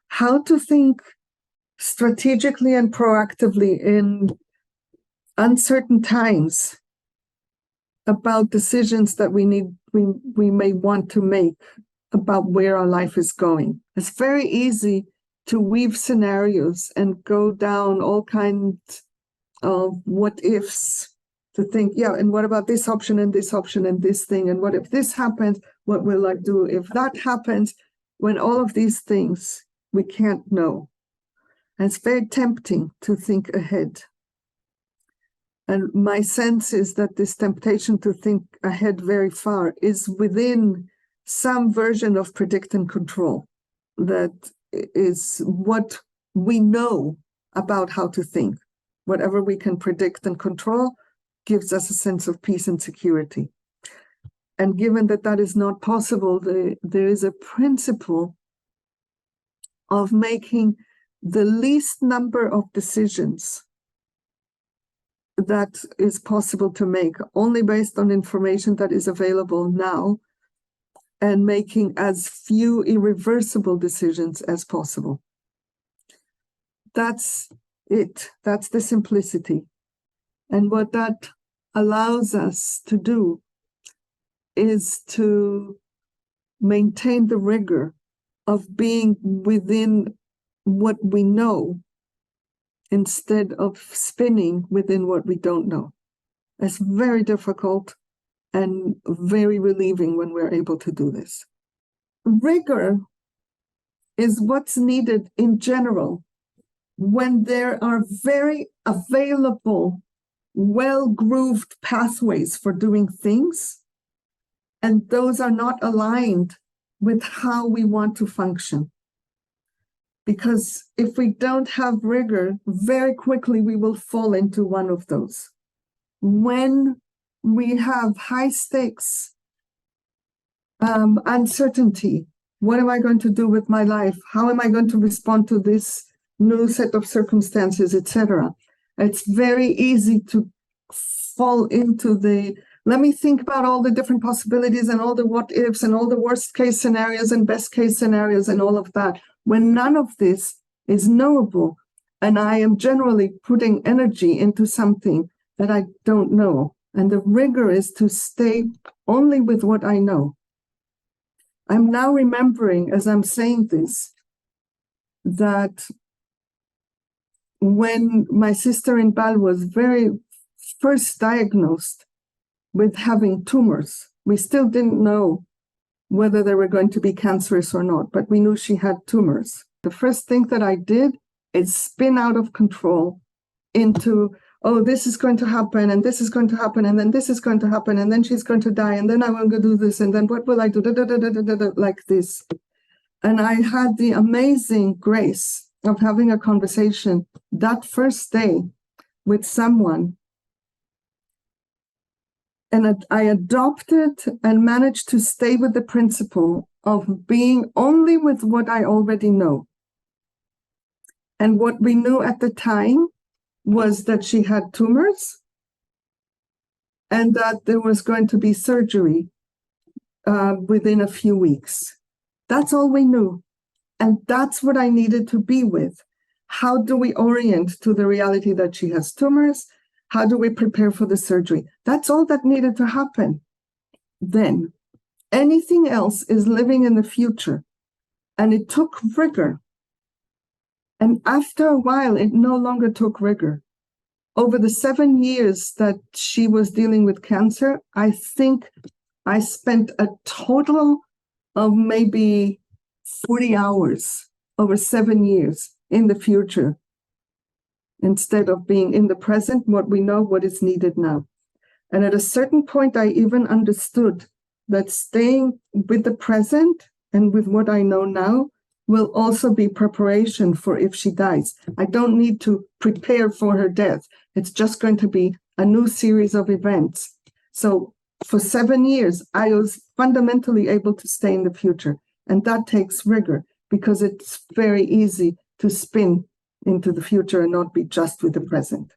How to think strategically and proactively in uncertain times about decisions that we may want to make about where our life is going. It's very easy to weave scenarios and go down all kinds of what ifs, to think, yeah, and what about this option and this option and this thing, and what if this happens, what will I do if that happens, when all of these things we can't know. And it's very tempting to think ahead. And my sense is that this temptation to think ahead very far is within some version of predict and control. That is what we know about how to think. Whatever we can predict and control gives us a sense of peace and security. And given that that is not possible, there is a principle of making the least number of decisions that is possible to make, only based on information that is available now, and making as few irreversible decisions as possible. That's it. That's the simplicity. And what that allows us to do is to maintain the rigor of being within what we know instead of spinning within what we don't know. It's very difficult and very relieving when we're able to do this. Rigor is what's needed in general when there are very available, well-grooved pathways for doing things, and those are not aligned with how we want to function. Because if we don't have rigor, very quickly we will fall into one of those. When we have high stakes, uncertainty, what am I going to do with my life? How am I going to respond to this new set of circumstances, etc.? It's very easy to fall into let me think about all the different possibilities and all the what ifs and all the worst case scenarios and best case scenarios and all of that, when none of this is knowable. And I am generally putting energy into something that I don't know. And the rigor is to stay only with what I know. I'm now remembering, as I'm saying this, that when my sister Inbal was very first diagnosed with having tumors, we still didn't know whether they were going to be cancerous or not, but we knew she had tumors. The first thing that I did is spin out of control into, oh, this is going to happen, and this is going to happen, and then this is going to happen, and then she's going to die, and then I will go do this, and then what will I do, like this. And I had the amazing grace of having a conversation that first day with someone, and I adopted and managed to stay with the principle of being only with what I already know. And what we knew at the time was that she had tumors and that there was going to be surgery within a few weeks. That's all we knew. And that's what I needed to be with. How do we orient to the reality that she has tumors? How do we prepare for the surgery? That's all that needed to happen. Then anything else is living in the future. And it took rigor. And after a while, it no longer took rigor. Over the 7 years that she was dealing with cancer, I think I spent a total of maybe 40 hours over 7 years in the future, instead of being in the present, what we know, what is needed now. And at a certain point, I even understood that staying with the present and with what I know now will also be preparation for if she dies. I don't need to prepare for her death. It's just going to be a new series of events. So for 7 years, I was fundamentally able to stay in the future. And that takes rigor, because it's very easy to spin into the future and not be just with the present.